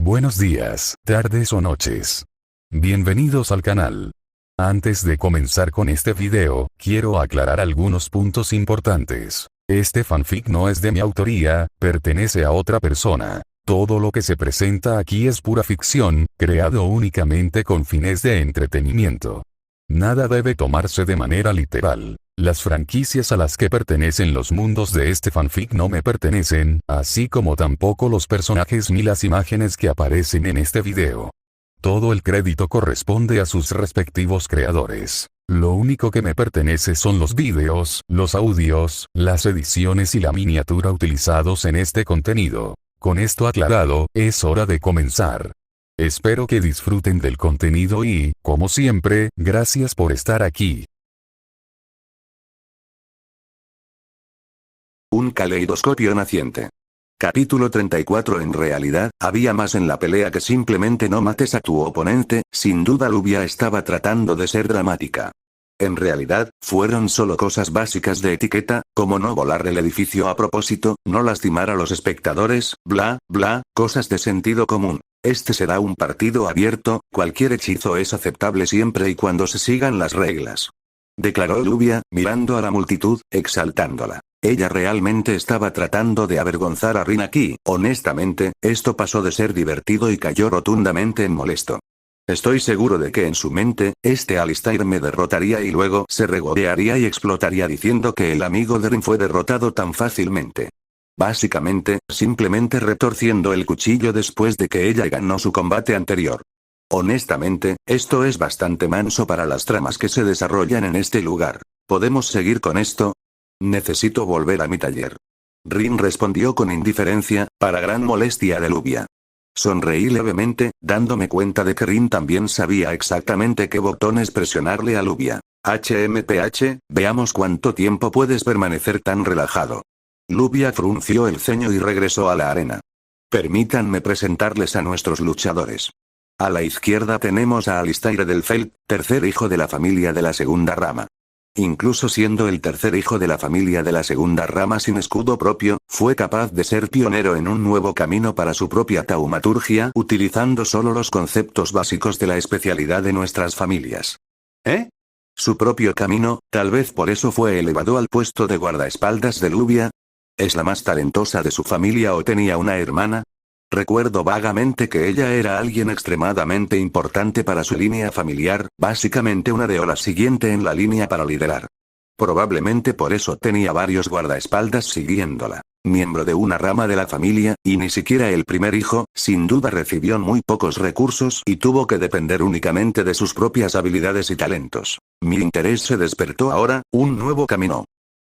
Buenos días, tardes o noches. Bienvenidos al canal. Antes de comenzar con este video, quiero aclarar algunos puntos importantes. Este fanfic no es de mi autoría, pertenece a otra persona. Todo lo que se presenta aquí es pura ficción, creado únicamente con fines de entretenimiento. Nada debe tomarse de manera literal. Las franquicias a las que pertenecen los mundos de este fanfic no me pertenecen, así como tampoco los personajes ni las imágenes que aparecen en este video. Todo el crédito corresponde a sus respectivos creadores. Lo único que me pertenece son los vídeos, los audios, las ediciones y la miniatura utilizados en este contenido. Con esto aclarado, es hora de comenzar. Espero que disfruten del contenido y, como siempre, gracias por estar aquí. Un caleidoscopio naciente. Capítulo 34. En realidad, había más en la pelea que simplemente no mates a tu oponente. Sin duda Lluvia estaba tratando de ser dramática. En realidad, fueron solo cosas básicas de etiqueta, como no volar el edificio a propósito, no lastimar a los espectadores, bla, bla, cosas de sentido común. Este será un partido abierto, cualquier hechizo es aceptable siempre y cuando se sigan las reglas. Declaró Lluvia, mirando a la multitud, exaltándola. Ella realmente estaba tratando de avergonzar a Rin aquí. Honestamente, esto pasó de ser divertido y cayó rotundamente en molesto. Estoy seguro de que en su mente, Alistair me derrotaría y luego se regodearía y explotaría diciendo que el amigo de Rin fue derrotado tan fácilmente. Básicamente, simplemente retorciendo el cuchillo después de que ella ganó su combate anterior. Honestamente, esto es bastante manso para las tramas que se desarrollan en este lugar. ¿Podemos seguir con esto? Necesito volver a mi taller. Rin respondió con indiferencia, para gran molestia de Lluvia. Sonreí levemente, dándome cuenta de que Rin también sabía exactamente qué botones presionarle a Lluvia. HMPH, veamos cuánto tiempo puedes permanecer tan relajado. Lluvia frunció el ceño y regresó a la arena. Permítanme presentarles a nuestros luchadores. A la izquierda tenemos a Alistair del Feld, tercer hijo de la familia de la segunda rama. Incluso siendo el tercer hijo de la familia de la segunda rama sin escudo propio, fue capaz de ser pionero en un nuevo camino para su propia taumaturgia, utilizando solo los conceptos básicos de la especialidad de nuestras familias. ¿Eh? Su propio camino, tal vez por eso fue elevado al puesto de guardaespaldas de Lluvia. ¿Es la más talentosa de su familia o tenía una hermana? Recuerdo vagamente que ella era alguien extremadamente importante para su línea familiar, básicamente una de ola siguiente en la línea para liderar. Probablemente por eso tenía varios guardaespaldas siguiéndola. Miembro de una rama de la familia, y ni siquiera el primer hijo, sin duda recibió muy pocos recursos y tuvo que depender únicamente de sus propias habilidades y talentos. Mi interés se despertó ahora, un nuevo camino.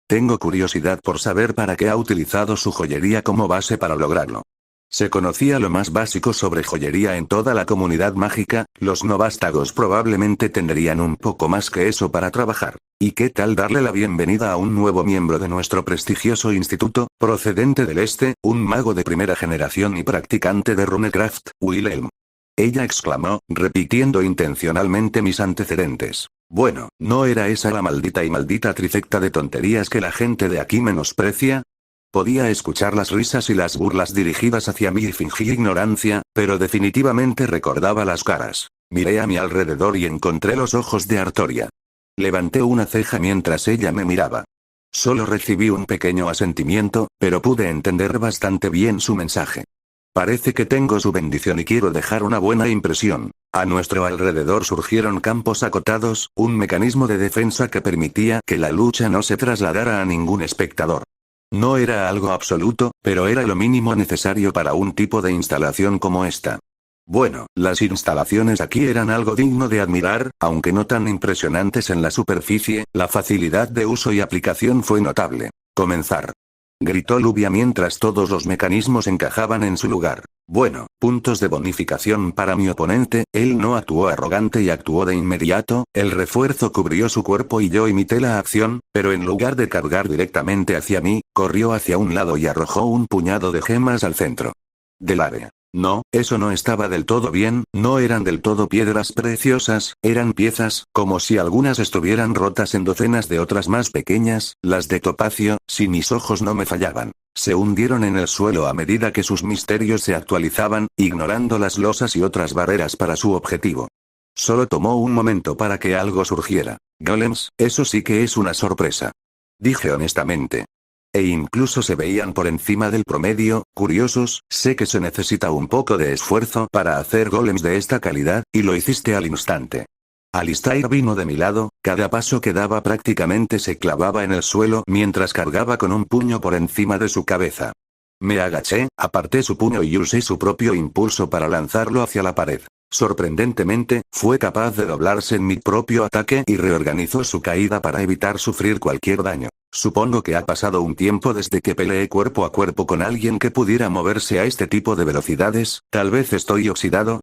Tengo curiosidad por saber para qué ha utilizado su joyería como base para lograrlo. Se conocía lo más básico sobre joyería en toda la comunidad mágica, los no vástagos probablemente tendrían un poco más que eso para trabajar. ¿Y qué tal darle la bienvenida a un nuevo miembro de nuestro prestigioso instituto, procedente del este, un mago de primera generación y practicante de Runecraft, Wilhelm? Ella exclamó, repitiendo intencionalmente mis antecedentes. Bueno, ¿no era esa la maldita trifecta de tonterías que la gente de aquí menosprecia? Podía escuchar las risas y las burlas dirigidas hacia mí y fingí ignorancia, pero definitivamente recordaba las caras. Miré a mi alrededor y encontré los ojos de Artoria. Levanté una ceja mientras ella me miraba. Solo recibí un pequeño asentimiento, pero pude entender bastante bien su mensaje. Parece que tengo su bendición y quiero dejar una buena impresión. A nuestro alrededor surgieron campos acotados, un mecanismo de defensa que permitía que la lucha no se trasladara a ningún espectador. No era algo absoluto, pero era lo mínimo necesario para un tipo de instalación como esta. Bueno, las instalaciones aquí eran algo digno de admirar, aunque no tan impresionantes en la superficie, la facilidad de uso y aplicación fue notable. Comenzar. Gritó Lluvia mientras todos los mecanismos encajaban en su lugar. Bueno, puntos de bonificación para mi oponente, él no actuó arrogante y actuó de inmediato, el refuerzo cubrió su cuerpo y yo imité la acción, pero en lugar de cargar directamente hacia mí, corrió hacia un lado y arrojó un puñado de gemas al centro del área. No, eso no estaba del todo bien, no eran del todo piedras preciosas, eran piezas, como si algunas estuvieran rotas en docenas de otras más pequeñas, las de topacio, si mis ojos no me fallaban. se hundieron en el suelo a medida que sus misterios se actualizaban, ignorando las losas y otras barreras para su objetivo. Solo tomó un momento para que algo surgiera. Golems, eso sí que es una sorpresa. Dije honestamente. E incluso se veían por encima del promedio, curiosos, sé que se necesita un poco de esfuerzo para hacer golems de esta calidad, y lo hiciste al instante. Alistair vino de mi lado, cada paso que daba prácticamente se clavaba en el suelo mientras cargaba con un puño por encima de su cabeza. Me agaché, aparté su puño y usé su propio impulso para lanzarlo hacia la pared. Sorprendentemente, fue capaz de doblarse en mi propio ataque y reorganizó su caída para evitar sufrir cualquier daño. Supongo que ha pasado un tiempo desde que peleé cuerpo a cuerpo con alguien que pudiera moverse a este tipo de velocidades, tal vez estoy oxidado.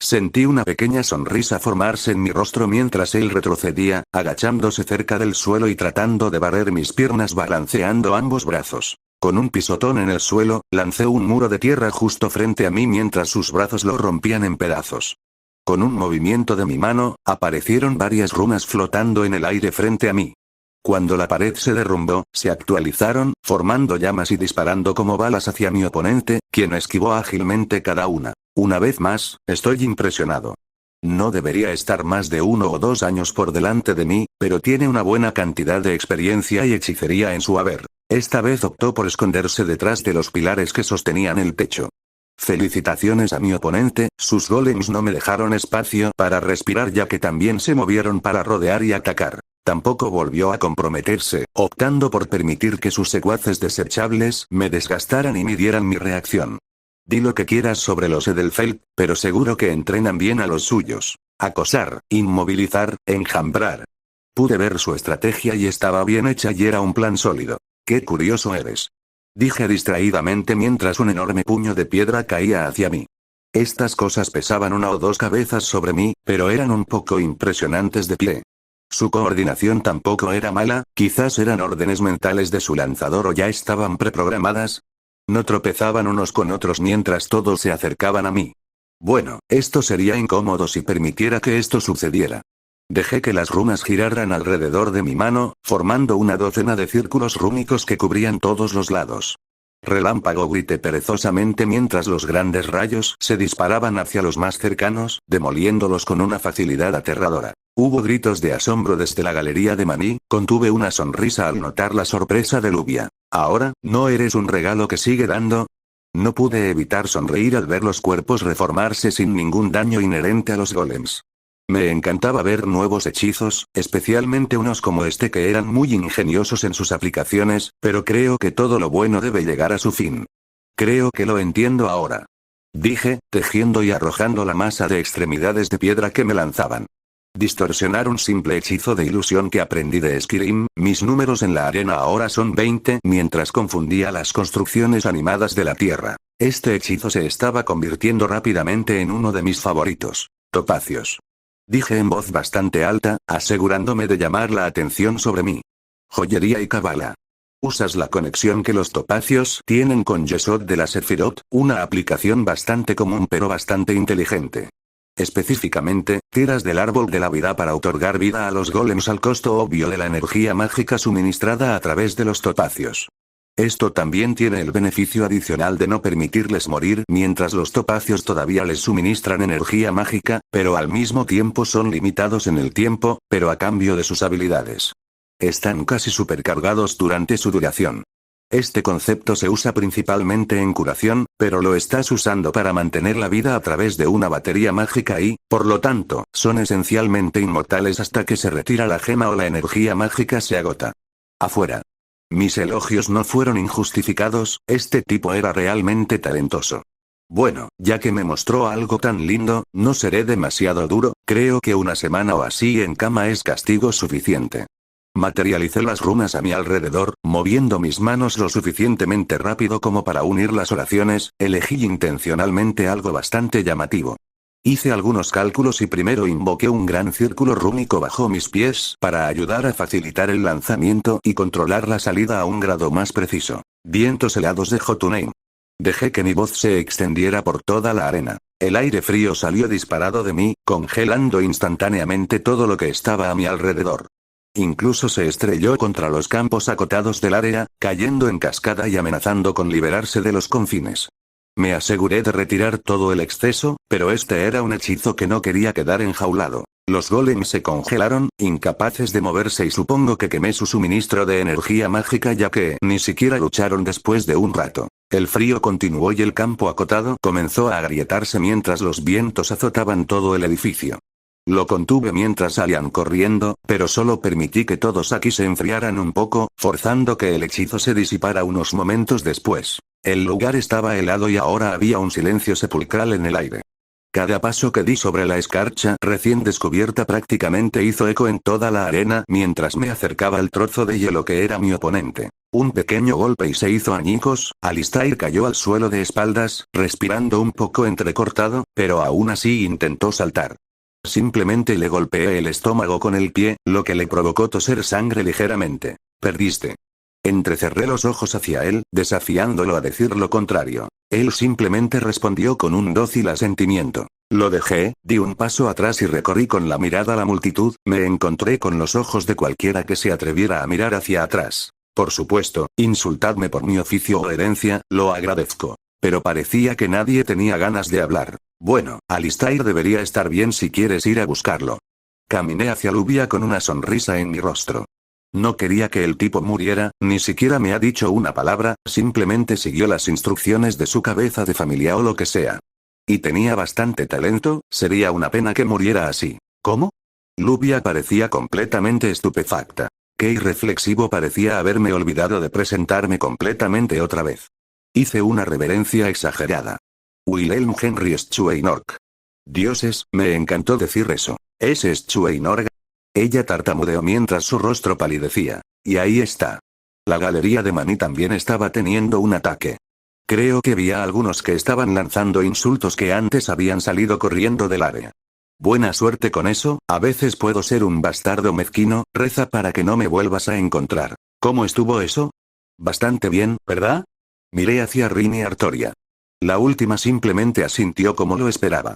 Sentí una pequeña sonrisa formarse en mi rostro mientras él retrocedía, agachándose cerca del suelo y tratando de barrer mis piernas balanceando ambos brazos. Con un pisotón en el suelo, lancé un muro de tierra justo frente a mí mientras sus brazos lo rompían en pedazos. Con un movimiento de mi mano, aparecieron varias runas flotando en el aire frente a mí. Cuando la pared se derrumbó, se actualizaron, formando llamas y disparando como balas hacia mi oponente, quien esquivó ágilmente cada una. Una vez más, estoy impresionado. No debería estar más de 1 o 2 años por delante de mí, pero tiene una buena cantidad de experiencia y hechicería en su haber. Esta vez optó por esconderse detrás de los pilares que sostenían el techo. Felicitaciones a mi oponente, sus golems no me dejaron espacio para respirar ya que también se movieron para rodear y atacar. Tampoco volvió a comprometerse, optando por permitir que sus secuaces desechables me desgastaran y midieran mi reacción. Di lo que quieras sobre los Edelfelt, pero seguro que entrenan bien a los suyos. Acosar, inmovilizar, enjambrar. Pude ver su estrategia y estaba bien hecha y era un plan sólido. ¡Qué curioso eres! Dije distraídamente mientras un enorme puño de piedra caía hacia mí. Estas cosas pesaban 1 o 2 cabezas sobre mí, pero eran un poco impresionantes de pie. Su coordinación tampoco era mala, quizás eran órdenes mentales de su lanzador o ya estaban preprogramadas. No tropezaban unos con otros mientras todos se acercaban a mí. Bueno, esto sería incómodo si permitiera que esto sucediera. Dejé que las runas giraran alrededor de mi mano, formando una docena de círculos rúnicos que cubrían todos los lados. Relámpago, grité perezosamente mientras los grandes rayos se disparaban hacia los más cercanos, demoliéndolos con una facilidad aterradora. Hubo gritos de asombro desde la galería de Maní, contuve una sonrisa al notar la sorpresa de Lubia. ¿Ahora, no eres un regalo que sigue dando? No pude evitar sonreír al ver los cuerpos reformarse sin ningún daño inherente a los golems. Me encantaba ver nuevos hechizos, especialmente unos como este que eran muy ingeniosos en sus aplicaciones, pero creo que todo lo bueno debe llegar a su fin. Creo que lo entiendo ahora. Dije, tejiendo y arrojando la masa de extremidades de piedra que me lanzaban. Distorsionar un simple hechizo de ilusión que aprendí de Skyrim, mis números en la arena ahora son 20, mientras confundía las construcciones animadas de la tierra. Este hechizo se estaba convirtiendo rápidamente en uno de mis favoritos. Topacios. Dije en voz bastante alta, asegurándome de llamar la atención sobre mí. Joyería y cabala. Usas la conexión que los topacios tienen con Yesod de la Sefirot, una aplicación bastante común pero bastante inteligente. Específicamente, tiras del árbol de la vida para otorgar vida a los golems al costo obvio de la energía mágica suministrada a través de los topacios. Esto también tiene el beneficio adicional de no permitirles morir mientras los topacios todavía les suministran energía mágica, pero al mismo tiempo son limitados en el tiempo, pero a cambio de sus habilidades. Están casi supercargados durante su duración. Este concepto se usa principalmente en curación, pero lo estás usando para mantener la vida a través de una batería mágica y, por lo tanto, son esencialmente inmortales hasta que se retira la gema o la energía mágica se agota. Afuera. Mis elogios no fueron injustificados, este tipo era realmente talentoso. Bueno, ya que me mostró algo tan lindo, no seré demasiado duro, creo que una semana o así en cama es castigo suficiente. Materialicé las runas a mi alrededor, moviendo mis manos lo suficientemente rápido como para unir las oraciones, elegí intencionalmente algo bastante llamativo. Hice algunos cálculos y primero invoqué un gran círculo rúnico bajo mis pies para ayudar a facilitar el lanzamiento y controlar la salida a un grado más preciso. Vientos helados de Jotunheim. Dejé que mi voz se extendiera por toda la arena. El aire frío salió disparado de mí, congelando instantáneamente todo lo que estaba a mi alrededor. Incluso se estrelló contra los campos acotados del área, cayendo en cascada y amenazando con liberarse de los confines. Me aseguré de retirar todo el exceso, pero este era un hechizo que no quería quedar enjaulado. Los golems se congelaron, incapaces de moverse, y supongo que quemé su suministro de energía mágica, ya que ni siquiera lucharon después de un rato. El frío continuó y el campo acotado comenzó a agrietarse mientras los vientos azotaban todo el edificio. Lo contuve mientras salían corriendo, pero solo permití que todos aquí se enfriaran un poco, forzando que el hechizo se disipara unos momentos después. El lugar estaba helado y ahora había un silencio sepulcral en el aire. Cada paso que di sobre la escarcha recién descubierta prácticamente hizo eco en toda la arena mientras me acercaba al trozo de hielo que era mi oponente. Un pequeño golpe y se hizo añicos. Alistair cayó al suelo de espaldas, respirando un poco entrecortado, pero aún así intentó saltar. Simplemente le golpeé el estómago con el pie, lo que le provocó toser sangre ligeramente. Perdiste. Entrecerré los ojos hacia él, desafiándolo a decir lo contrario. Él simplemente respondió con un dócil asentimiento. Lo dejé, di un paso atrás y recorrí con la mirada la multitud. Me encontré con los ojos de cualquiera que se atreviera a mirar hacia atrás. Por supuesto, insultadme por mi oficio o herencia, lo agradezco. Pero parecía que nadie tenía ganas de hablar. Bueno, Alistair debería estar bien si quieres ir a buscarlo. Caminé hacia Lubia con una sonrisa en mi rostro. No quería que el tipo muriera, ni siquiera me ha dicho una palabra, simplemente siguió las instrucciones de su cabeza de familia o lo que sea. Y tenía bastante talento, sería una pena que muriera así. ¿Cómo? Lubia parecía completamente estupefacta. Qué irreflexivo parecía haberme olvidado de presentarme completamente otra vez. Hice una reverencia exagerada. Wilhelm Henry Schweinorg. Dioses, me encantó decir eso. ¿Es Schweinorg? Ella tartamudeó mientras su rostro palidecía. Y ahí está. La galería de Maní también estaba teniendo un ataque. Creo que vi a algunos que estaban lanzando insultos que antes habían salido corriendo del área. Buena suerte con eso, a veces puedo ser un bastardo mezquino, reza para que no me vuelvas a encontrar. ¿Cómo estuvo eso? Bastante bien, ¿verdad? Miré hacia Rin y Artoria. La última simplemente asintió como lo esperaba.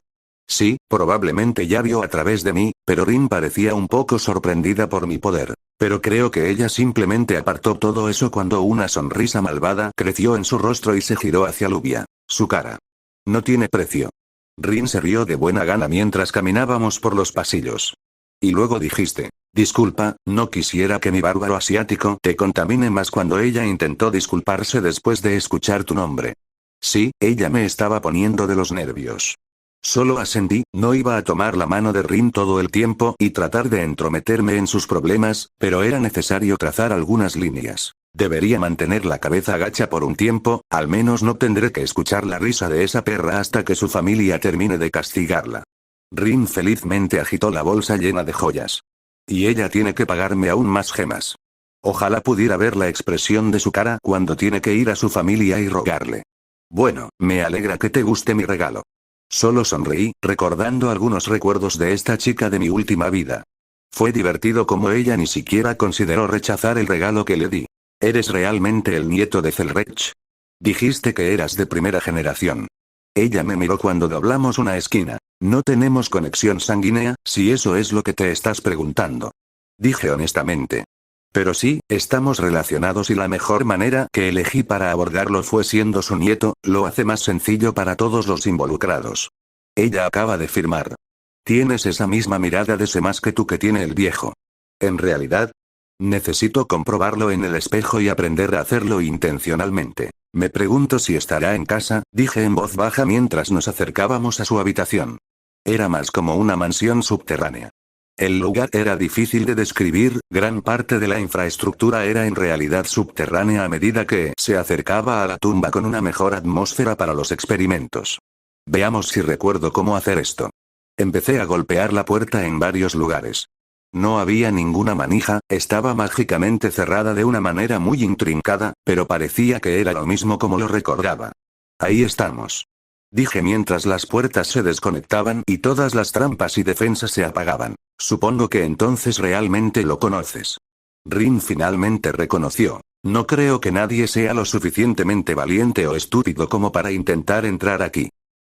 Sí, probablemente ya vio a través de mí, pero Rin parecía un poco sorprendida por mi poder. Pero creo que ella simplemente apartó todo eso cuando una sonrisa malvada creció en su rostro y se giró hacia Lubia. Su cara. No tiene precio. Rin se rió de buena gana mientras caminábamos por los pasillos. Y luego dijiste, disculpa, no quisiera que mi bárbaro asiático te contamine más cuando ella intentó disculparse después de escuchar tu nombre. Sí, ella me estaba poniendo de los nervios. Solo asentí, no iba a tomar la mano de Rin todo el tiempo y tratar de entrometerme en sus problemas, pero era necesario trazar algunas líneas. Debería mantener la cabeza agacha por un tiempo, al menos no tendré que escuchar la risa de esa perra hasta que su familia termine de castigarla. Rin felizmente agitó la bolsa llena de joyas. Y ella tiene que pagarme aún más gemas. Ojalá pudiera ver la expresión de su cara cuando tiene que ir a su familia y rogarle. Bueno, me alegra que te guste mi regalo. Solo sonreí, recordando algunos recuerdos de esta chica de mi última vida. Fue divertido como ella ni siquiera consideró rechazar el regalo que le di. ¿Eres realmente el nieto de Zelrech? Dijiste que eras de primera generación. Ella me miró cuando doblamos una esquina. No tenemos conexión sanguínea, si eso es lo que te estás preguntando. Dije honestamente. Pero sí, estamos relacionados y la mejor manera que elegí para abordarlo fue siendo su nieto, lo hace más sencillo para todos los involucrados. Ella acaba de firmar. Tienes esa misma mirada de sé más que tú que tiene el viejo. En realidad, necesito comprobarlo en el espejo y aprender a hacerlo intencionalmente. Me pregunto si estará en casa, dije en voz baja mientras nos acercábamos a su habitación. Era más como una mansión subterránea. El lugar era difícil de describir, gran parte de la infraestructura era en realidad subterránea a medida que se acercaba a la tumba con una mejor atmósfera para los experimentos. Veamos si recuerdo cómo hacer esto. Empecé a golpear la puerta en varios lugares. No había ninguna manija, estaba mágicamente cerrada de una manera muy intrincada, pero parecía que era lo mismo como lo recordaba. Ahí estamos. Dije mientras las puertas se desconectaban y todas las trampas y defensas se apagaban. Supongo que entonces realmente lo conoces. Rin finalmente reconoció. No creo que nadie sea lo suficientemente valiente o estúpido como para intentar entrar aquí.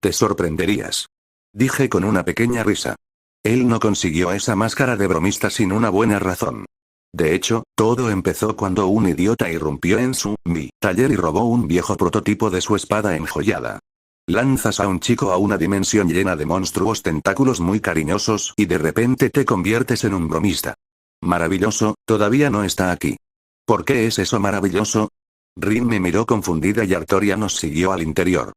Te sorprenderías. Dije con una pequeña risa. Él no consiguió esa máscara de bromista sin una buena razón. De hecho, todo empezó cuando un idiota irrumpió en mi taller y robó un viejo prototipo de su espada enjollada. Lanzas a un chico a una dimensión llena de monstruos tentáculos muy cariñosos y de repente te conviertes en un bromista. Maravilloso, todavía no está aquí. ¿Por qué es eso maravilloso? Rin me miró confundida y Artoria nos siguió al interior.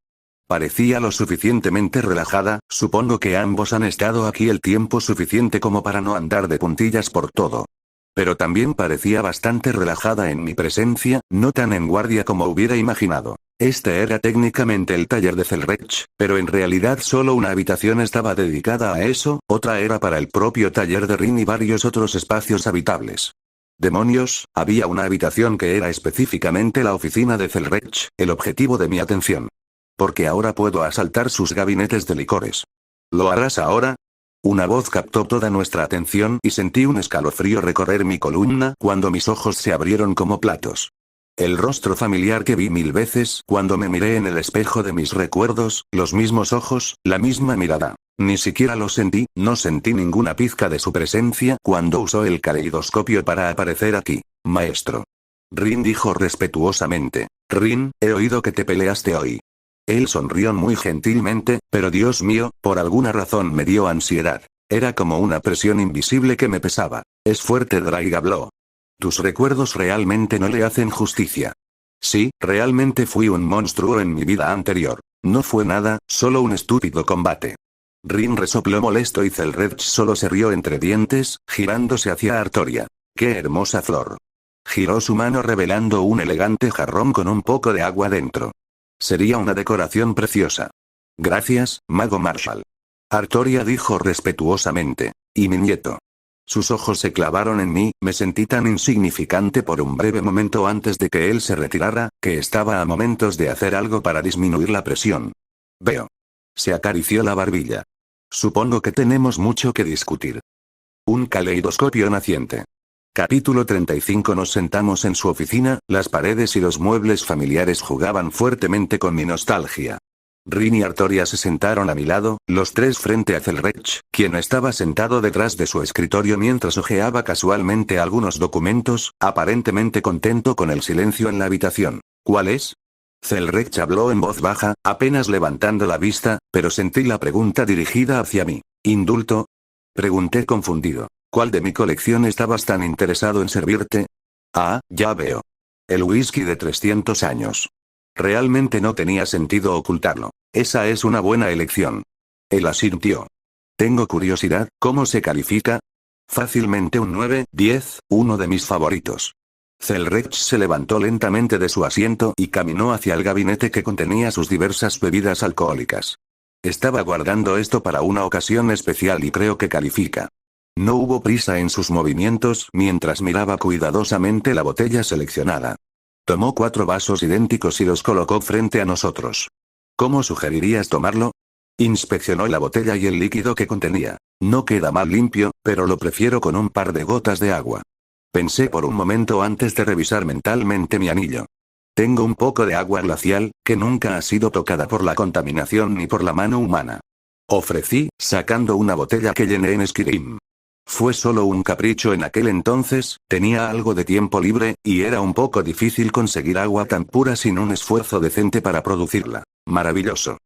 Parecía lo suficientemente relajada, supongo que ambos han estado aquí el tiempo suficiente como para no andar de puntillas por todo. Pero también parecía bastante relajada en mi presencia, no tan en guardia como hubiera imaginado. Este era técnicamente el taller de Zelrech, pero en realidad solo una habitación estaba dedicada a eso, otra era para el propio taller de Rin y varios otros espacios habitables. Demonios, había una habitación que era específicamente la oficina de Zelrech, el objetivo de mi atención. Porque ahora puedo asaltar sus gabinetes de licores. ¿Lo harás ahora? Una voz captó toda nuestra atención y sentí un escalofrío recorrer mi columna cuando mis ojos se abrieron como platos. El rostro familiar que vi 1000 veces cuando me miré en el espejo de mis recuerdos, los mismos ojos, la misma mirada. Ni siquiera lo sentí, no sentí ninguna pizca de su presencia cuando usó el caleidoscopio para aparecer aquí, maestro. Rin dijo respetuosamente. Rin, he oído que te peleaste hoy. Él sonrió muy gentilmente, pero Dios mío, por alguna razón me dio ansiedad. Era como una presión invisible que me pesaba. Es fuerte, Drake habló. Tus recuerdos realmente no le hacen justicia. Sí, realmente fui un monstruo en mi vida anterior. No fue nada, solo un estúpido combate. Rin resopló molesto y Zelrech solo se rió entre dientes, girándose hacia Artoria. ¡Qué hermosa flor! Giró su mano revelando un elegante jarrón con un poco de agua dentro. Sería una decoración preciosa. Gracias, mago Marshall. Artoria dijo respetuosamente. Y mi nieto. Sus ojos se clavaron en mí, me sentí tan insignificante por un breve momento antes de que él se retirara, que estaba a momentos de hacer algo para disminuir la presión. Veo. Se acarició la barbilla. Supongo que tenemos mucho que discutir. Un caleidoscopio naciente. Capítulo 35. Nos sentamos en su oficina, las paredes y los muebles familiares jugaban fuertemente con mi nostalgia. Rin y Artoria se sentaron a mi lado, los tres frente a Zelrech, quien estaba sentado detrás de su escritorio mientras hojeaba casualmente algunos documentos, aparentemente contento con el silencio en la habitación. ¿Cuál es? Zelrech habló en voz baja, apenas levantando la vista, pero sentí la pregunta dirigida hacia mí. ¿Indulto? Pregunté confundido. ¿Cuál de mi colección estabas tan interesado en servirte? Ah, ya veo. El whisky de 300 años. Realmente no tenía sentido ocultarlo. Esa es una buena elección. Él asintió. Tengo curiosidad, ¿cómo se califica? Fácilmente un 9, 10, uno de mis favoritos. Zelrech se levantó lentamente de su asiento y caminó hacia el gabinete que contenía sus diversas bebidas alcohólicas. Estaba guardando esto para una ocasión especial y creo que califica. No hubo prisa en sus movimientos mientras miraba cuidadosamente la botella seleccionada. Tomó 4 vasos idénticos y los colocó frente a nosotros. ¿Cómo sugerirías tomarlo? Inspeccionó la botella y el líquido que contenía. No queda mal limpio, pero lo prefiero con un par de gotas de agua. Pensé por un momento antes de revisar mentalmente mi anillo. Tengo un poco de agua glacial, que nunca ha sido tocada por la contaminación ni por la mano humana. Ofrecí, sacando una botella que llené en Skyrim. Fue solo un capricho en aquel entonces, tenía algo de tiempo libre, y era un poco difícil conseguir agua tan pura sin un esfuerzo decente para producirla. Maravilloso.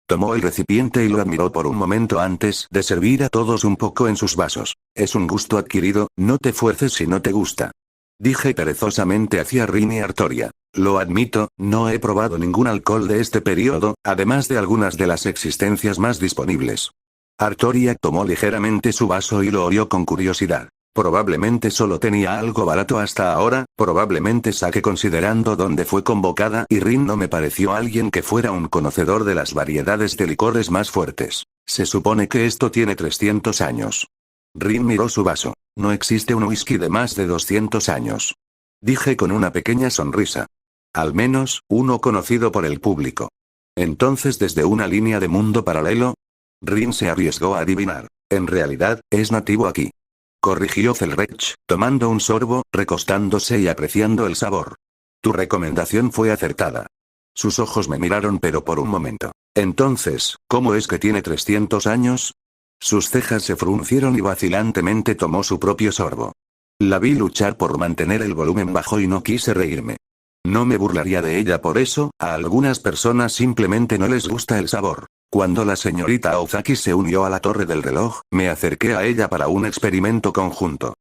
Tomó el recipiente y lo admiró por un momento antes de servir a todos un poco en sus vasos. Es un gusto adquirido, no te fuerces si no te gusta. Dije perezosamente hacia Rin y Artoria. Lo admito, no he probado ningún alcohol de este periodo, además de algunas de las existencias más disponibles. Artoria tomó ligeramente su vaso y lo olió con curiosidad. Probablemente solo tenía algo barato hasta ahora, probablemente saque considerando dónde fue convocada, y Rin no me pareció alguien que fuera un conocedor de las variedades de licores más fuertes. Se supone que esto tiene 300 años. Rin miró su vaso. No existe un whisky de más de 200 años. Dije con una pequeña sonrisa. Al menos, uno conocido por el público. Entonces desde una línea de mundo paralelo. Rin se arriesgó a adivinar. En realidad, es nativo aquí. Corrigió Zelrech, tomando un sorbo, recostándose y apreciando el sabor. Tu recomendación fue acertada. Sus ojos me miraron pero por un momento. Entonces, ¿cómo es que tiene 300 años? Sus cejas se fruncieron y vacilantemente tomó su propio sorbo. La vi luchar por mantener el volumen bajo y no quise reírme. No me burlaría de ella por eso, a algunas personas simplemente no les gusta el sabor. Cuando la señorita Ozaki se unió a la torre del reloj, me acerqué a ella para un experimento conjunto.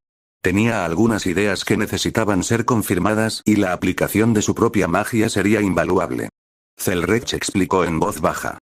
Tenía algunas ideas que necesitaban ser confirmadas y la aplicación de su propia magia sería invaluable. Zelrech explicó en voz baja.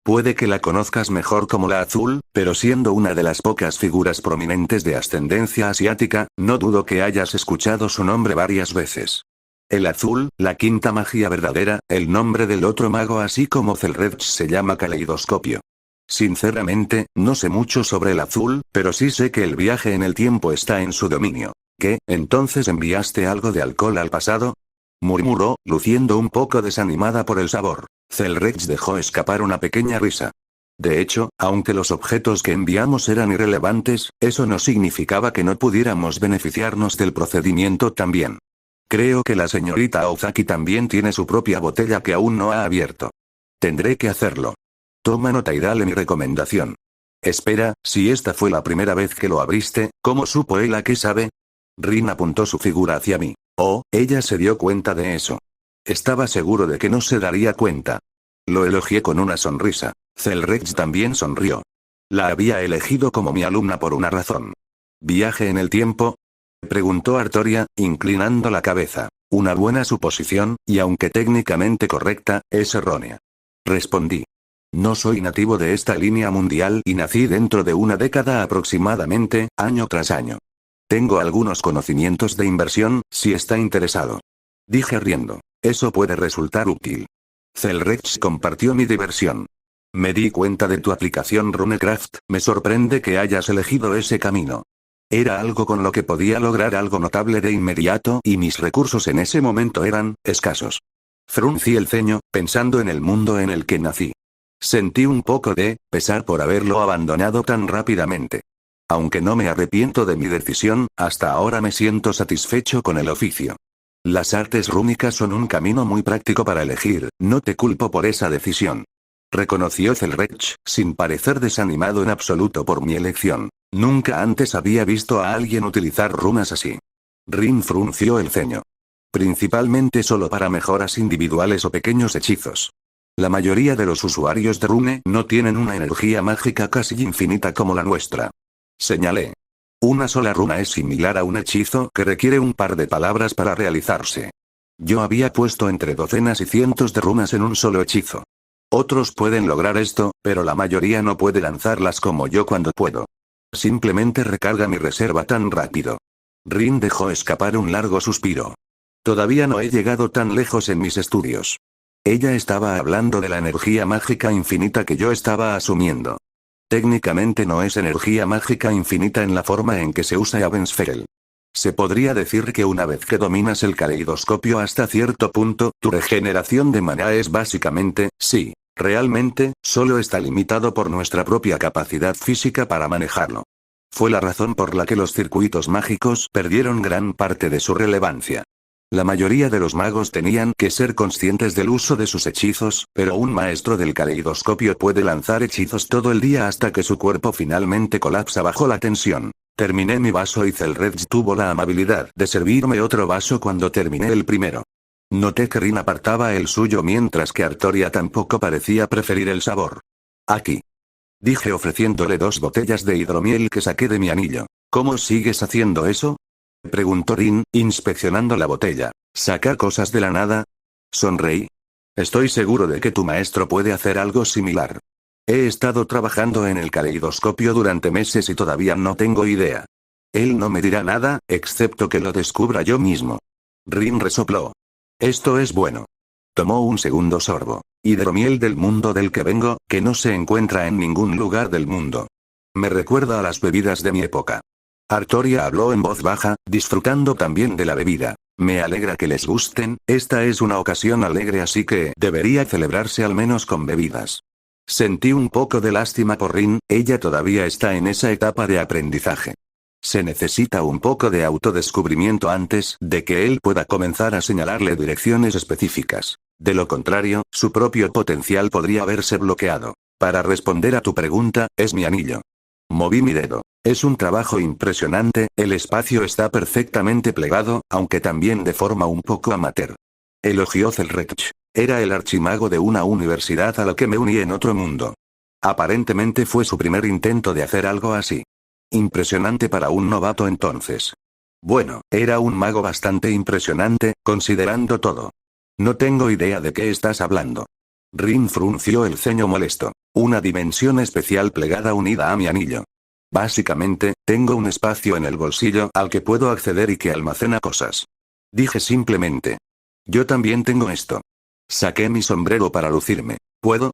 Puede que la conozcas mejor como la Azul, pero siendo una de las pocas figuras prominentes de ascendencia asiática, no dudo que hayas escuchado su nombre varias veces. El Azul, la quinta magia verdadera, el nombre del otro mago así como Zelrech se llama Caleidoscopio. Sinceramente, no sé mucho sobre el Azul, pero sí sé que el viaje en el tiempo está en su dominio. ¿Qué, entonces enviaste algo de alcohol al pasado? Murmuró, luciendo un poco desanimada por el sabor. Zelrech dejó escapar una pequeña risa. De hecho, aunque los objetos que enviamos eran irrelevantes, eso no significaba que no pudiéramos beneficiarnos del procedimiento también. Creo que la señorita Ozaki también tiene su propia botella que aún no ha abierto. Tendré que hacerlo. Toma nota y dale mi recomendación. Espera, si esta fue la primera vez que lo abriste, ¿cómo supo él a qué sabe? Rin apuntó su figura hacia mí. Oh, ella se dio cuenta de eso. Estaba seguro de que no se daría cuenta. Lo elogié con una sonrisa. Zelrech también sonrió. La había elegido como mi alumna por una razón. ¿Viaje en el tiempo? Preguntó Artoria, inclinando la cabeza. Una buena suposición, y aunque técnicamente correcta, es errónea. Respondí. No soy nativo de esta línea mundial y nací dentro de una década aproximadamente, año tras año. Tengo algunos conocimientos de inversión, si está interesado. Dije riendo. Eso puede resultar útil. Zelrech compartió mi diversión. Me di cuenta de tu aplicación Runecraft, me sorprende que hayas elegido ese camino. Era algo con lo que podía lograr algo notable de inmediato y mis recursos en ese momento eran escasos. Fruncí el ceño, pensando en el mundo en el que nací. Sentí un poco de pesar por haberlo abandonado tan rápidamente. Aunque no me arrepiento de mi decisión, hasta ahora me siento satisfecho con el oficio. Las artes rúnicas son un camino muy práctico para elegir, no te culpo por esa decisión. Reconoció Zelrech, sin parecer desanimado en absoluto por mi elección. Nunca antes había visto a alguien utilizar runas así. Rin frunció el ceño. Principalmente solo para mejoras individuales o pequeños hechizos. La mayoría de los usuarios de Rune no tienen una energía mágica casi infinita como la nuestra. Señalé. Una sola runa es similar a un hechizo que requiere un par de palabras para realizarse. Yo había puesto entre docenas y cientos de runas en un solo hechizo. Otros pueden lograr esto, pero la mayoría no puede lanzarlas como yo cuando puedo. Simplemente recarga mi reserva tan rápido. Rin dejó escapar un largo suspiro. Todavía no he llegado tan lejos en mis estudios. Ella estaba hablando de la energía mágica infinita que yo estaba asumiendo. Técnicamente no es energía mágica infinita en la forma en que se usa Avensfegel. Se podría decir que una vez que dominas el caleidoscopio hasta cierto punto, tu regeneración de maná es básicamente, sí, realmente, solo está limitado por nuestra propia capacidad física para manejarlo. Fue la razón por la que los circuitos mágicos perdieron gran parte de su relevancia. La mayoría de los magos tenían que ser conscientes del uso de sus hechizos, pero un maestro del caleidoscopio puede lanzar hechizos todo el día hasta que su cuerpo finalmente colapsa bajo la tensión. Terminé mi vaso y Zelrech tuvo la amabilidad de servirme otro vaso cuando terminé el primero. Noté que Rin apartaba el suyo mientras que Artoria tampoco parecía preferir el sabor. Aquí. Dije ofreciéndole 2 botellas de hidromiel que saqué de mi anillo. ¿Cómo sigues haciendo eso? Preguntó Rin, inspeccionando la botella. ¿Saca cosas de la nada? Sonreí. Estoy seguro de que tu maestro puede hacer algo similar. He estado trabajando en el caleidoscopio durante meses y todavía no tengo idea. Él no me dirá nada, excepto que lo descubra yo mismo. Rin resopló. Esto es bueno. Tomó un segundo sorbo. Hidromiel del mundo del que vengo, que no se encuentra en ningún lugar del mundo. Me recuerda a las bebidas de mi época. Artoria habló en voz baja, disfrutando también de la bebida. Me alegra que les gusten, esta es una ocasión alegre así que debería celebrarse al menos con bebidas. Sentí un poco de lástima por Rin, ella todavía está en esa etapa de aprendizaje. Se necesita un poco de autodescubrimiento antes de que él pueda comenzar a señalarle direcciones específicas. De lo contrario, su propio potencial podría verse bloqueado. Para responder a tu pregunta, es mi anillo. Moví mi dedo. Es un trabajo impresionante, el espacio está perfectamente plegado, aunque también de forma un poco amateur. Elogió Zelrech. Era el archimago de una universidad a la que me uní en otro mundo. Aparentemente fue su primer intento de hacer algo así. Impresionante para un novato entonces. Bueno, era un mago bastante impresionante, considerando todo. No tengo idea de qué estás hablando. Rin frunció el ceño molesto. Una dimensión especial plegada unida a mi anillo. Básicamente, tengo un espacio en el bolsillo al que puedo acceder y que almacena cosas. Dije simplemente. Yo también tengo esto. Saqué mi sombrero para lucirme. ¿Puedo?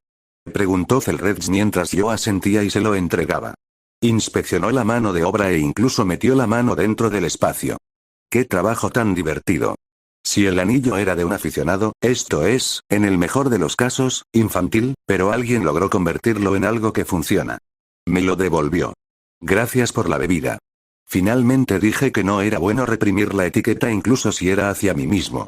Preguntó Zelrech mientras yo asentía y se lo entregaba. Inspeccionó la mano de obra e incluso metió la mano dentro del espacio. ¡Qué trabajo tan divertido! Si el anillo era de un aficionado, esto es, en el mejor de los casos, infantil, pero alguien logró convertirlo en algo que funciona. Me lo devolvió. Gracias por la bebida. Finalmente dije que no era bueno reprimir la etiqueta incluso si era hacia mí mismo.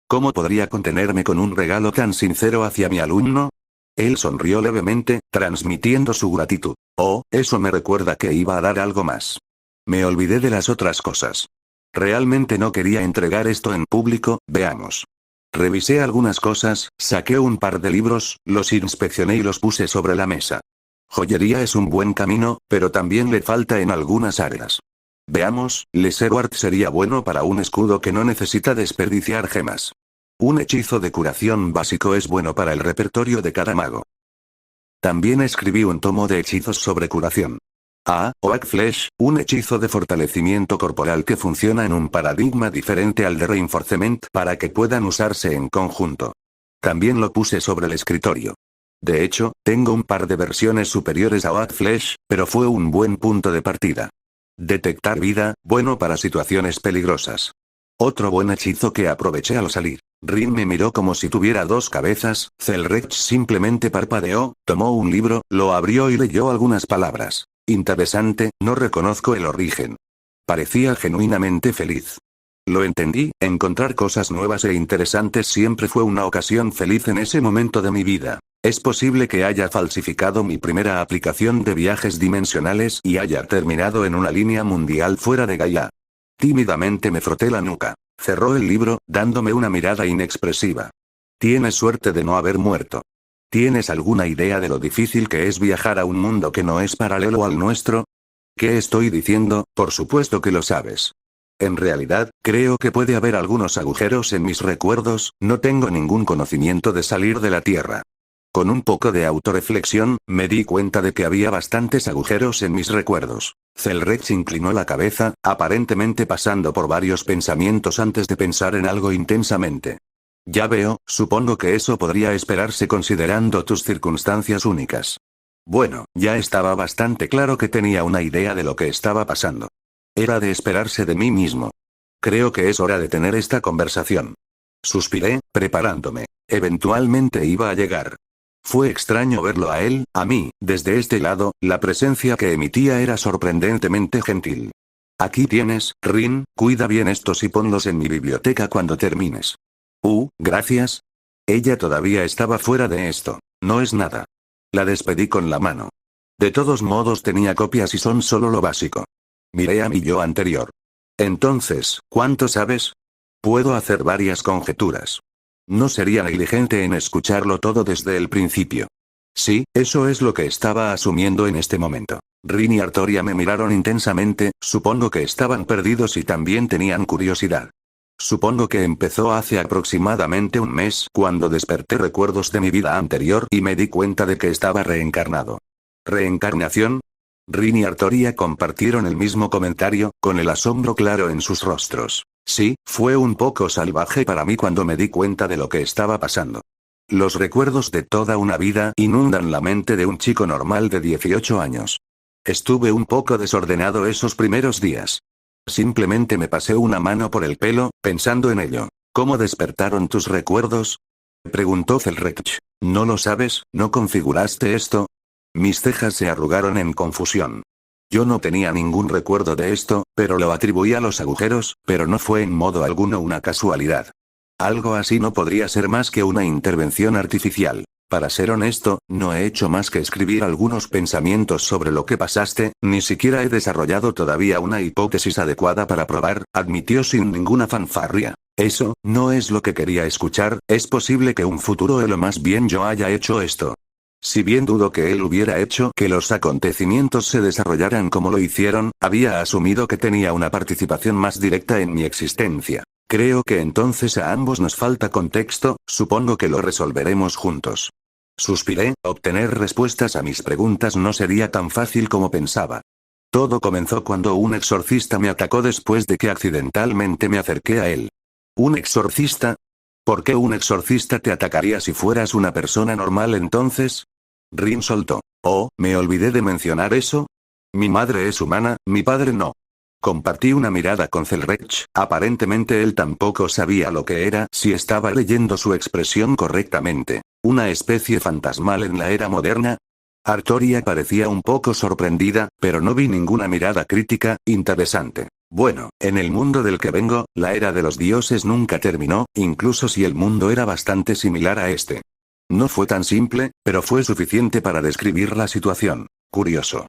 ¿Cómo podría contenerme con un regalo tan sincero hacia mi alumno? Él sonrió levemente, transmitiendo su gratitud. Oh, eso me recuerda que iba a dar algo más. Me olvidé de las otras cosas. Realmente no quería entregar esto en público, veamos. Revisé algunas cosas, saqué un par de libros, los inspeccioné y los puse sobre la mesa. Joyería es un buen camino, pero también le falta en algunas áreas. Veamos, Leseward sería bueno para un escudo que no necesita desperdiciar gemas. Un hechizo de curación básico es bueno para el repertorio de cada mago. También escribí un tomo de hechizos sobre curación. Oak Flesh, un hechizo de fortalecimiento corporal que funciona en un paradigma diferente al de Reinforcement para que puedan usarse en conjunto. También lo puse sobre el escritorio. De hecho, tengo un par de versiones superiores a Oak Flesh, pero fue un buen punto de partida. Detectar vida, bueno para situaciones peligrosas. Otro buen hechizo que aproveché al salir. Rin me miró como si tuviera dos cabezas, Zelrech simplemente parpadeó, tomó un libro, lo abrió y leyó algunas palabras. Interesante, no reconozco el origen. Parecía genuinamente feliz. Lo entendí, encontrar cosas nuevas e interesantes siempre fue una ocasión feliz en ese momento de mi vida. Es posible que haya falsificado mi primera aplicación de viajes dimensionales y haya terminado en una línea mundial fuera de Gaia. Tímidamente me froté la nuca. Cerró el libro, dándome una mirada inexpresiva. Tienes suerte de no haber muerto. ¿Tienes alguna idea de lo difícil que es viajar a un mundo que no es paralelo al nuestro? ¿Qué estoy diciendo? Por supuesto que lo sabes. En realidad, creo que puede haber algunos agujeros en mis recuerdos, no tengo ningún conocimiento de salir de la Tierra. Con un poco de autorreflexión, me di cuenta de que había bastantes agujeros en mis recuerdos. Zelrech inclinó la cabeza, aparentemente pasando por varios pensamientos antes de pensar en algo intensamente. Ya veo, supongo que eso podría esperarse considerando tus circunstancias únicas. Bueno, ya estaba bastante claro que tenía una idea de lo que estaba pasando. Era de esperarse de mí mismo. Creo que es hora de tener esta conversación. Suspiré, preparándome. Eventualmente iba a llegar. Fue extraño verlo a él, a mí, desde este lado, la presencia que emitía era sorprendentemente gentil. Aquí tienes, Rin, cuida bien estos y ponlos en mi biblioteca cuando termines. Gracias. Ella todavía estaba fuera de esto. No es nada. La despedí con la mano. De todos modos tenía copias y son solo lo básico. Miré a mi yo anterior. Entonces, ¿cuánto sabes? Puedo hacer varias conjeturas. No sería negligente en escucharlo todo desde el principio. Sí, eso es lo que estaba asumiendo en este momento. Rin y Artoria me miraron intensamente, supongo que estaban perdidos y también tenían curiosidad. Supongo que empezó hace aproximadamente un mes, cuando desperté recuerdos de mi vida anterior y me di cuenta de que estaba reencarnado. ¿Reencarnación? Rin y Artoria compartieron el mismo comentario, con el asombro claro en sus rostros. Sí, fue un poco salvaje para mí cuando me di cuenta de lo que estaba pasando. Los recuerdos de toda una vida inundan la mente de un chico normal de 18 años. Estuve un poco desordenado esos primeros días. Simplemente me pasé una mano por el pelo, pensando en ello. ¿Cómo despertaron tus recuerdos? Preguntó Zelrech. ¿No lo sabes? ¿No configuraste esto? Mis cejas se arrugaron en confusión. Yo no tenía ningún recuerdo de esto, pero lo atribuí a los agujeros, pero no fue en modo alguno una casualidad. Algo así no podría ser más que una intervención artificial. Para ser honesto, no he hecho más que escribir algunos pensamientos sobre lo que pasaste, ni siquiera he desarrollado todavía una hipótesis adecuada para probar, admitió sin ninguna fanfarria. Eso, no es lo que quería escuchar, es posible que un futuro él o más bien yo haya hecho esto. Si bien dudo que él hubiera hecho que los acontecimientos se desarrollaran como lo hicieron, había asumido que tenía una participación más directa en mi existencia. Creo que entonces a ambos nos falta contexto, supongo que lo resolveremos juntos. Suspiré, obtener respuestas a mis preguntas no sería tan fácil como pensaba. Todo comenzó cuando un exorcista me atacó después de que accidentalmente me acerqué a él. ¿Un exorcista? ¿Por qué un exorcista te atacaría si fueras una persona normal entonces? Rin soltó. Oh, me olvidé de mencionar eso. Mi madre es humana, mi padre no. Compartí una mirada con Zelrech, aparentemente él tampoco sabía lo que era si estaba leyendo su expresión correctamente. ¿Una especie fantasmal en la era moderna? Artoria parecía un poco sorprendida, pero no vi ninguna mirada crítica, interesante. Bueno, en el mundo del que vengo, la era de los dioses nunca terminó, incluso si el mundo era bastante similar a este. No fue tan simple, pero fue suficiente para describir la situación. Curioso.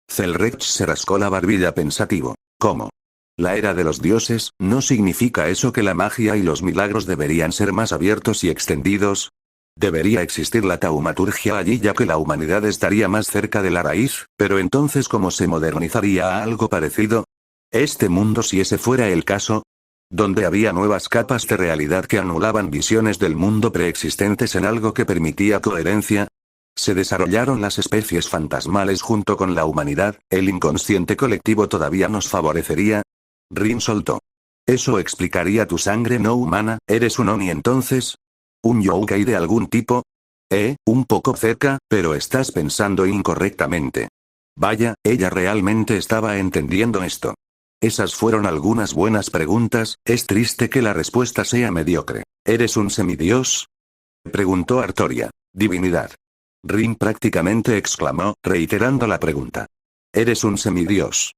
Zelrech se rascó la barbilla pensativo. ¿Cómo? La era de los dioses, ¿no significa eso que la magia y los milagros deberían ser más abiertos y extendidos? Debería existir la taumaturgia allí ya que la humanidad estaría más cerca de la raíz, pero entonces ¿cómo se modernizaría a algo parecido? Este mundo, si ese fuera el caso, donde había nuevas capas de realidad que anulaban visiones del mundo preexistentes en algo que permitía coherencia. Se desarrollaron las especies fantasmales junto con la humanidad, el inconsciente colectivo todavía nos favorecería. Rin soltó. Eso explicaría tu sangre no humana, ¿eres un Oni entonces? ¿Un yokai de algún tipo? Un poco cerca, pero estás pensando incorrectamente. Vaya, ella realmente estaba entendiendo esto. Esas fueron algunas buenas preguntas, es triste que la respuesta sea mediocre. ¿Eres un semidios? Preguntó Artoria. Divinidad. Rin prácticamente exclamó, reiterando la pregunta. ¿Eres un semidios?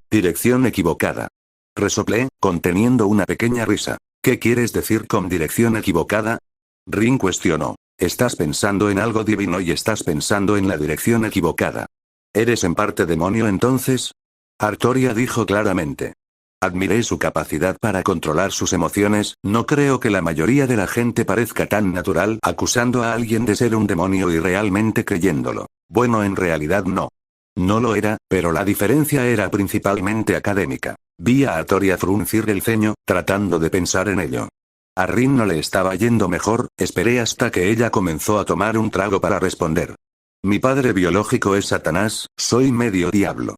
Dirección equivocada. Resoplé, conteniendo una pequeña risa. ¿Qué quieres decir con dirección equivocada? Rin cuestionó. Estás pensando en algo divino y estás pensando en la dirección equivocada. ¿Eres en parte demonio entonces? Artoria dijo claramente. Admiré su capacidad para controlar sus emociones, no creo que la mayoría de la gente parezca tan natural acusando a alguien de ser un demonio y realmente creyéndolo. Bueno, en realidad no. No lo era, pero la diferencia era principalmente académica. Vi a Artoria fruncir el ceño, tratando de pensar en ello. A Rin no le estaba yendo mejor, esperé hasta que ella comenzó a tomar un trago para responder. Mi padre biológico es Satanás, soy medio diablo.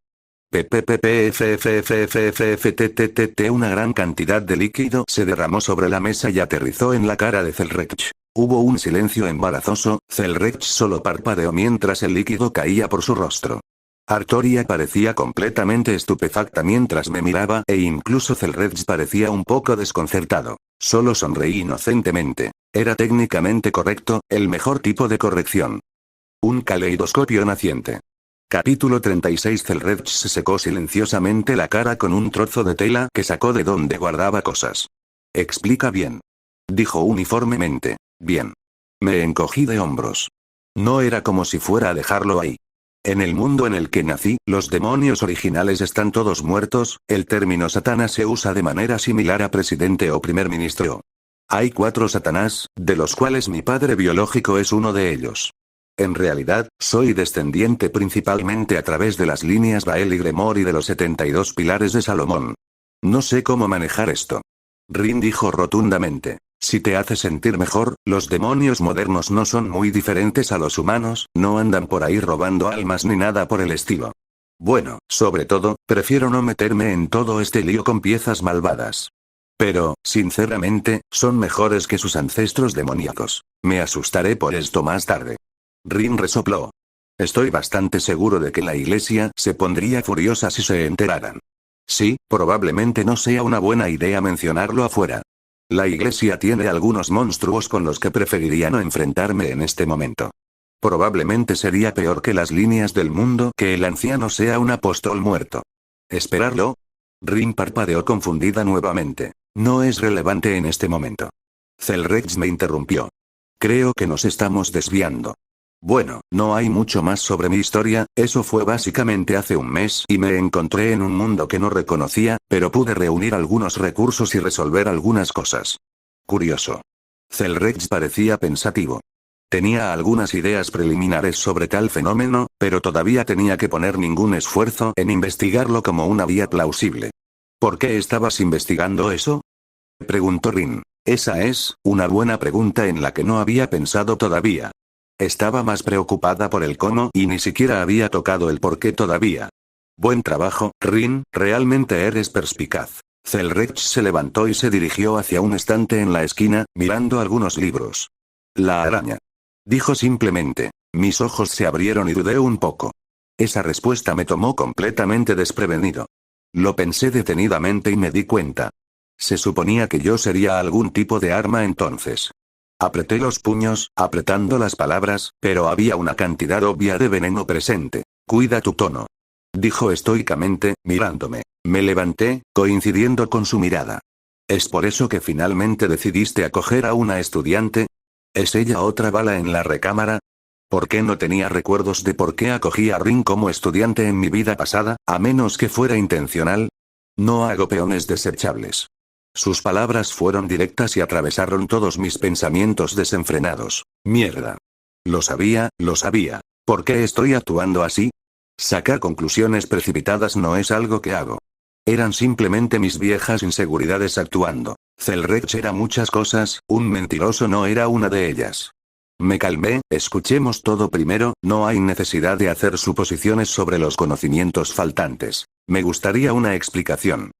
Una gran cantidad de líquido se derramó sobre la mesa y aterrizó en la cara de Zelrech. Hubo un silencio embarazoso, Zelrech solo parpadeó mientras el líquido caía por su rostro. Artoria parecía completamente estupefacta mientras me miraba e incluso Zelrech parecía un poco desconcertado. Solo sonreí inocentemente. Era técnicamente correcto, el mejor tipo de corrección. Un caleidoscopio naciente. Capítulo 36. Zelrech se secó silenciosamente la cara con un trozo de tela que sacó de donde guardaba cosas. Explica bien. Dijo uniformemente. Bien. Me encogí de hombros. No era como si fuera a dejarlo ahí. En el mundo en el que nací, los demonios originales están todos muertos, el término Satanás se usa de manera similar a presidente o primer ministro. Hay 4 Satanás, de los cuales mi padre biológico es uno de ellos. En realidad, soy descendiente principalmente a través de las líneas Bael y Gremor y de los 72 pilares de Salomón. No sé cómo manejar esto. Rin dijo rotundamente. Si te hace sentir mejor, los demonios modernos no son muy diferentes a los humanos, no andan por ahí robando almas ni nada por el estilo. Bueno, sobre todo, prefiero no meterme en todo este lío con piezas malvadas. Pero, sinceramente, son mejores que sus ancestros demoníacos. Me asustaré por esto más tarde. Rin resopló. Estoy bastante seguro de que la iglesia se pondría furiosa si se enteraran. Sí, probablemente no sea una buena idea mencionarlo afuera. La iglesia tiene algunos monstruos con los que preferiría no enfrentarme en este momento. Probablemente sería peor que las líneas del mundo que el anciano sea un apóstol muerto. ¿Esperarlo? Rin parpadeó confundida nuevamente. No es relevante en este momento. Zelrech me interrumpió. Creo que nos estamos desviando. Bueno, no hay mucho más sobre mi historia, eso fue básicamente hace un mes y me encontré en un mundo que no reconocía, pero pude reunir algunos recursos y resolver algunas cosas. Curioso. Zelrex parecía pensativo. Tenía algunas ideas preliminares sobre tal fenómeno, pero todavía tenía que poner ningún esfuerzo en investigarlo como una vía plausible. ¿Por qué estabas investigando eso?, preguntó Rin. Esa es una buena pregunta en la que no había pensado todavía. Estaba más preocupada por el cómo y ni siquiera había tocado el por qué todavía. Buen trabajo, Rin, realmente eres perspicaz. Zelrex se levantó y se dirigió hacia un estante en la esquina, mirando algunos libros. La araña. Dijo simplemente. Mis ojos se abrieron y dudé un poco. Esa respuesta me tomó completamente desprevenido. Lo pensé detenidamente y me di cuenta. Se suponía que yo sería algún tipo de arma entonces. Apreté los puños, apretando las palabras, pero había una cantidad obvia de veneno presente. Cuida tu tono. Dijo estoicamente, mirándome. Me levanté, coincidiendo con su mirada. ¿Es por eso que finalmente decidiste acoger a una estudiante? ¿Es ella otra bala en la recámara? ¿Por qué no tenía recuerdos de por qué acogí a Rin como estudiante en mi vida pasada, a menos que fuera intencional? No hago peones desechables. Sus palabras fueron directas y atravesaron todos mis pensamientos desenfrenados. Mierda. Lo sabía, lo sabía. ¿Por qué estoy actuando así? Sacar conclusiones precipitadas no es algo que hago. Eran simplemente mis viejas inseguridades actuando. Zelrex era muchas cosas, un mentiroso no era una de ellas. Me calmé, escuchemos todo primero, no hay necesidad de hacer suposiciones sobre los conocimientos faltantes. Me gustaría una explicación.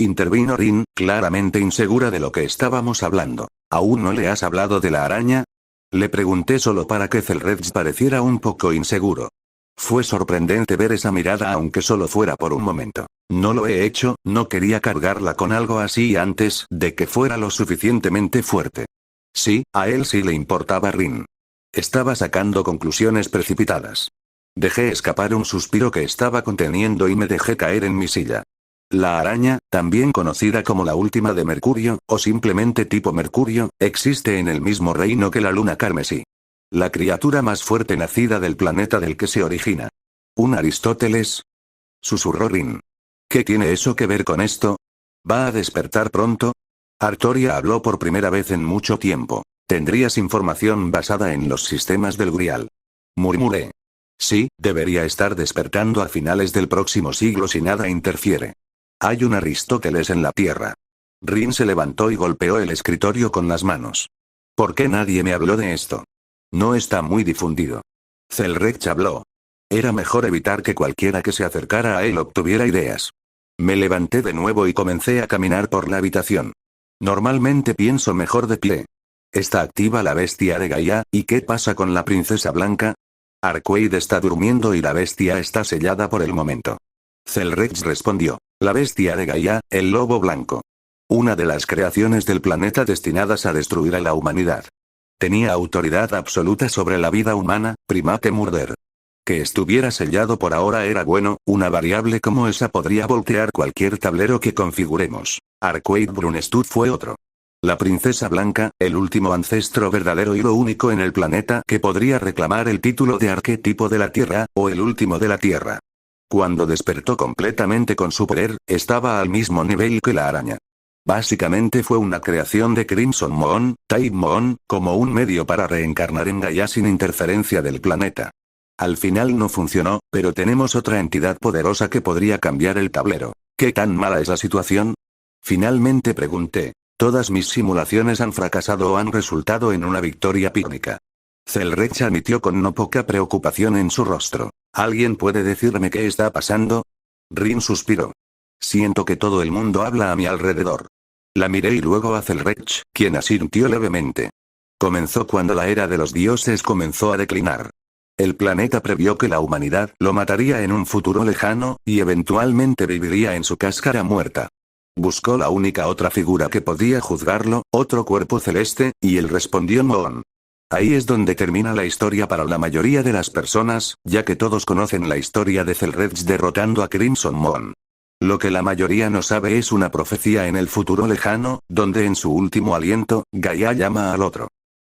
Intervino Rin, claramente insegura de lo que estábamos hablando. ¿Aún no le has hablado de la araña? Le pregunté solo para que Zelrex pareciera un poco inseguro. Fue sorprendente ver esa mirada aunque solo fuera por un momento. No lo he hecho, no quería cargarla con algo así antes de que fuera lo suficientemente fuerte. Sí, a él sí le importaba Rin. Estaba sacando conclusiones precipitadas. Dejé escapar un suspiro que estaba conteniendo y me dejé caer en mi silla. La araña, también conocida como la última de Mercurio, o simplemente tipo Mercurio, existe en el mismo reino que la luna carmesí. La criatura más fuerte nacida del planeta del que se origina. ¿Un Aristóteles?, susurró Rin. ¿Qué tiene eso que ver con esto? ¿Va a despertar pronto? Artoria habló por primera vez en mucho tiempo. ¿Tendrías información basada en los sistemas del Grial?, murmuré. Sí, debería estar despertando a finales del próximo siglo si nada interfiere. Hay un Aristóteles en la Tierra. Rin se levantó y golpeó el escritorio con las manos. ¿Por qué nadie me habló de esto? No está muy difundido. Zelrex habló. Era mejor evitar que cualquiera que se acercara a él obtuviera ideas. Me levanté de nuevo y comencé a caminar por la habitación. Normalmente pienso mejor de pie. ¿Está activa la bestia de Gaia, y qué pasa con la princesa blanca? Arqueid está durmiendo y la bestia está sellada por el momento. Zelrex respondió. La bestia de Gaia, el lobo blanco. Una de las creaciones del planeta destinadas a destruir a la humanidad. Tenía autoridad absoluta sobre la vida humana, primate Murder. Que estuviera sellado por ahora era bueno, una variable como esa podría voltear cualquier tablero que configuremos. Arqueid Brunestud fue otro. La princesa blanca, el último ancestro verdadero y lo único en el planeta que podría reclamar el título de arquetipo de la Tierra, o el último de la Tierra. Cuando despertó completamente con su poder, estaba al mismo nivel que la araña. Básicamente fue una creación de Crimson Moon, Type Moon, como un medio para reencarnar en Gaia sin interferencia del planeta. Al final no funcionó, pero tenemos otra entidad poderosa que podría cambiar el tablero. ¿Qué tan mala es la situación? Finalmente pregunté. Todas mis simulaciones han fracasado o han resultado en una victoria pírrica. Zelrex admitió con no poca preocupación en su rostro. ¿Alguien puede decirme qué está pasando? Rin suspiró. Siento que todo el mundo habla a mi alrededor. La miré y luego a Zelrex, quien asintió levemente. Comenzó cuando la era de los dioses comenzó a declinar. El planeta previó que la humanidad lo mataría en un futuro lejano, y eventualmente viviría en su cáscara muerta. Buscó la única otra figura que podía juzgarlo, otro cuerpo celeste, y él respondió Moon. Ahí es donde termina la historia para la mayoría de las personas, ya que todos conocen la historia de Zelrex derrotando a Crimson Moon. Lo que la mayoría no sabe es una profecía en el futuro lejano, donde en su último aliento, Gaia llama al otro.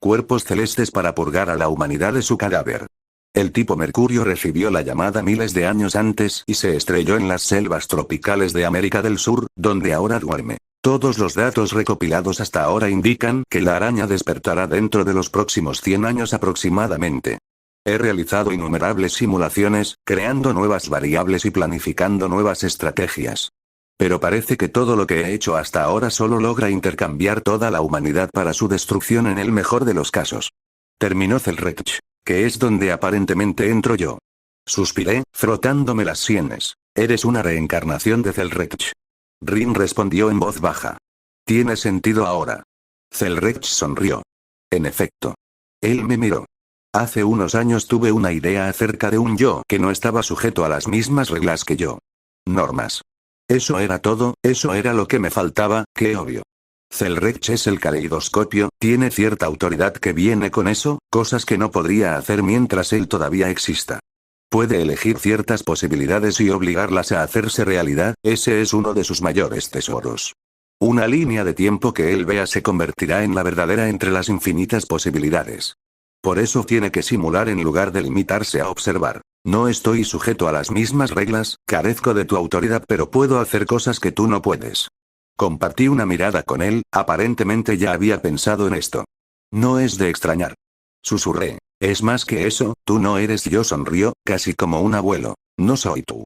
Cuerpos celestes para purgar a la humanidad de su cadáver. El tipo Mercurio recibió la llamada miles de años antes y se estrelló en las selvas tropicales de América del Sur, donde ahora duerme. Todos los datos recopilados hasta ahora indican que la araña despertará dentro de los próximos 100 años aproximadamente. He realizado innumerables simulaciones, creando nuevas variables y planificando nuevas estrategias. Pero parece que todo lo que he hecho hasta ahora solo logra intercambiar toda la humanidad para su destrucción en el mejor de los casos. Terminó Zelrech, que es donde aparentemente entro yo. Suspiré, frotándome las sienes. Eres una reencarnación de Zelrech. Rin respondió en voz baja. Tiene sentido ahora. Zelrech sonrió. En efecto. Él me miró. Hace unos años tuve una idea acerca de un yo que no estaba sujeto a las mismas reglas que yo. Normas. Eso era todo, eso era lo que me faltaba, qué obvio. Zelrech es el caleidoscopio, tiene cierta autoridad que viene con eso, cosas que no podría hacer mientras él todavía exista. Puede elegir ciertas posibilidades y obligarlas a hacerse realidad, ese es uno de sus mayores tesoros. Una línea de tiempo que él vea se convertirá en la verdadera entre las infinitas posibilidades. Por eso tiene que simular en lugar de limitarse a observar. No estoy sujeto a las mismas reglas, carezco de tu autoridad pero puedo hacer cosas que tú no puedes. Compartí una mirada con él, aparentemente ya había pensado en esto. No es de extrañar. Susurré. Es más que eso, tú no eres yo, sonrió, casi como un abuelo. No soy tú.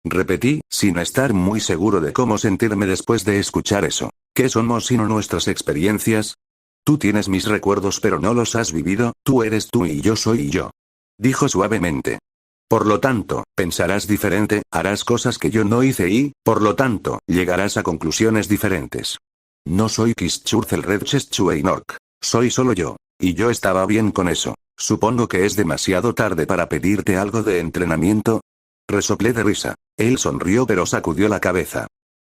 Repetí, sin estar muy seguro de cómo sentirme después de escuchar eso. ¿Qué somos sino nuestras experiencias? Tú tienes mis recuerdos pero no los has vivido, tú eres tú y yo soy yo. Dijo suavemente. Por lo tanto, pensarás diferente, harás cosas que yo no hice y, por lo tanto, llegarás a conclusiones diferentes. No soy Kishur Zelrech Schueinork. Soy solo yo. Y yo estaba bien con eso. Supongo que es demasiado tarde para pedirte algo de entrenamiento. Resoplé de risa. Él sonrió pero sacudió la cabeza.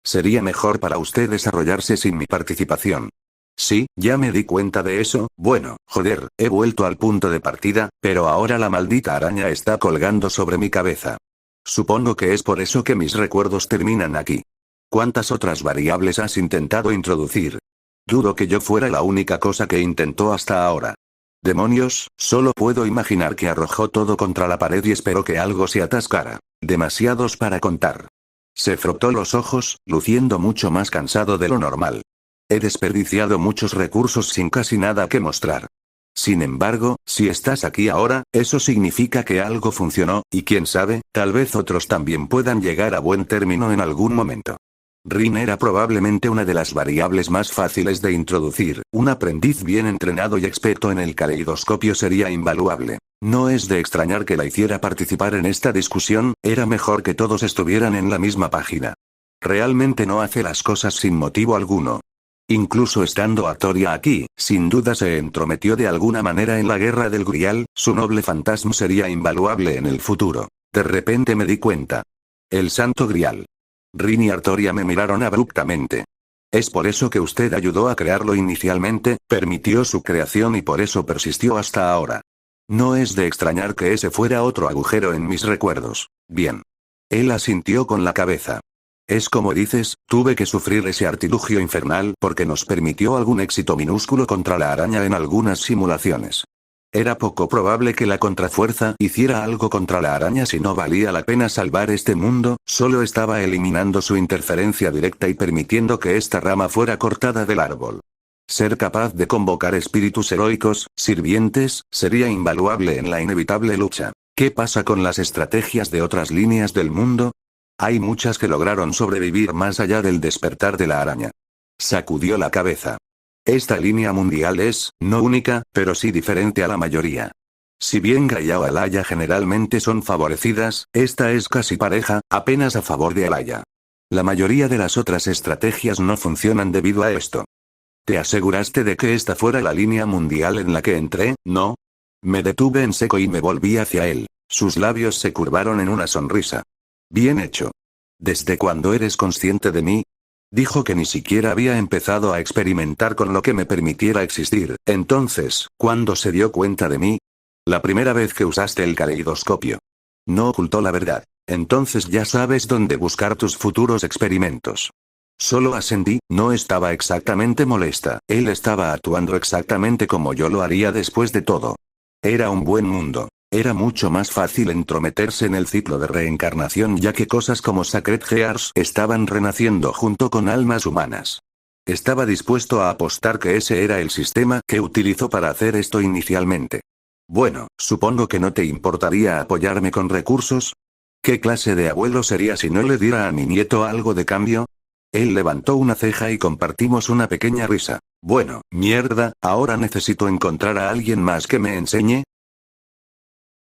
Sería mejor para usted desarrollarse sin mi participación. Sí, ya me di cuenta de eso, bueno, joder, he vuelto al punto de partida, pero ahora la maldita araña está colgando sobre mi cabeza. Supongo que es por eso que mis recuerdos terminan aquí. ¿Cuántas otras variables has intentado introducir? Dudo que yo fuera la única cosa que intentó hasta ahora. Demonios, solo puedo imaginar que arrojó todo contra la pared y espero que algo se atascara. Demasiados para contar. Se frotó los ojos, luciendo mucho más cansado de lo normal. He desperdiciado muchos recursos sin casi nada que mostrar. Sin embargo, si estás aquí ahora, eso significa que algo funcionó, y quién sabe, tal vez otros también puedan llegar a buen término en algún momento. Rin era probablemente una de las variables más fáciles de introducir, un aprendiz bien entrenado y experto en el caleidoscopio sería invaluable. No es de extrañar que la hiciera participar en esta discusión, era mejor que todos estuvieran en la misma página. Realmente no hace las cosas sin motivo alguno. Incluso estando Artoria aquí, sin duda se entrometió de alguna manera en la guerra del Grial, su noble fantasma sería invaluable en el futuro. De repente me di cuenta. El Santo Grial. Rin y Artoria me miraron abruptamente. Es por eso que usted ayudó a crearlo inicialmente, permitió su creación y por eso persistió hasta ahora. No es de extrañar que ese fuera otro agujero en mis recuerdos. Bien. Él asintió con la cabeza. Es como dices, tuve que sufrir ese artilugio infernal porque nos permitió algún éxito minúsculo contra la araña en algunas simulaciones. Era poco probable que la contrafuerza hiciera algo contra la araña si no valía la pena salvar este mundo, solo estaba eliminando su interferencia directa y permitiendo que esta rama fuera cortada del árbol. Ser capaz de convocar espíritus heroicos, sirvientes, sería invaluable en la inevitable lucha. ¿Qué pasa con las estrategias de otras líneas del mundo? Hay muchas que lograron sobrevivir más allá del despertar de la araña. Sacudió la cabeza. Esta línea mundial es, no única, pero sí diferente a la mayoría. Si bien Gaia o Alaya generalmente son favorecidas, esta es casi pareja, apenas a favor de Alaya. La mayoría de las otras estrategias no funcionan debido a esto. ¿Te aseguraste de que esta fuera la línea mundial en la que entré, no? Me detuve en seco y me volví hacia él. Sus labios se curvaron en una sonrisa. Bien hecho. ¿Desde cuándo eres consciente de mí? Dijo que ni siquiera había empezado a experimentar con lo que me permitiera existir. Entonces, ¿cuándo se dio cuenta de mí? La primera vez que usaste el caleidoscopio. No ocultó la verdad. Entonces ya sabes dónde buscar tus futuros experimentos. Solo asentí, no estaba exactamente molesta, él estaba actuando exactamente como yo lo haría después de todo. Era un buen mundo. Era mucho más fácil entrometerse en el ciclo de reencarnación ya que cosas como Sacred Gears estaban renaciendo junto con almas humanas. Estaba dispuesto a apostar que ese era el sistema que utilizó para hacer esto inicialmente. Bueno, supongo que no te importaría apoyarme con recursos. ¿Qué clase de abuelo sería si no le diera a mi nieto algo de cambio? Él levantó una ceja y compartimos una pequeña risa. Bueno, mierda, ahora necesito encontrar a alguien más que me enseñe.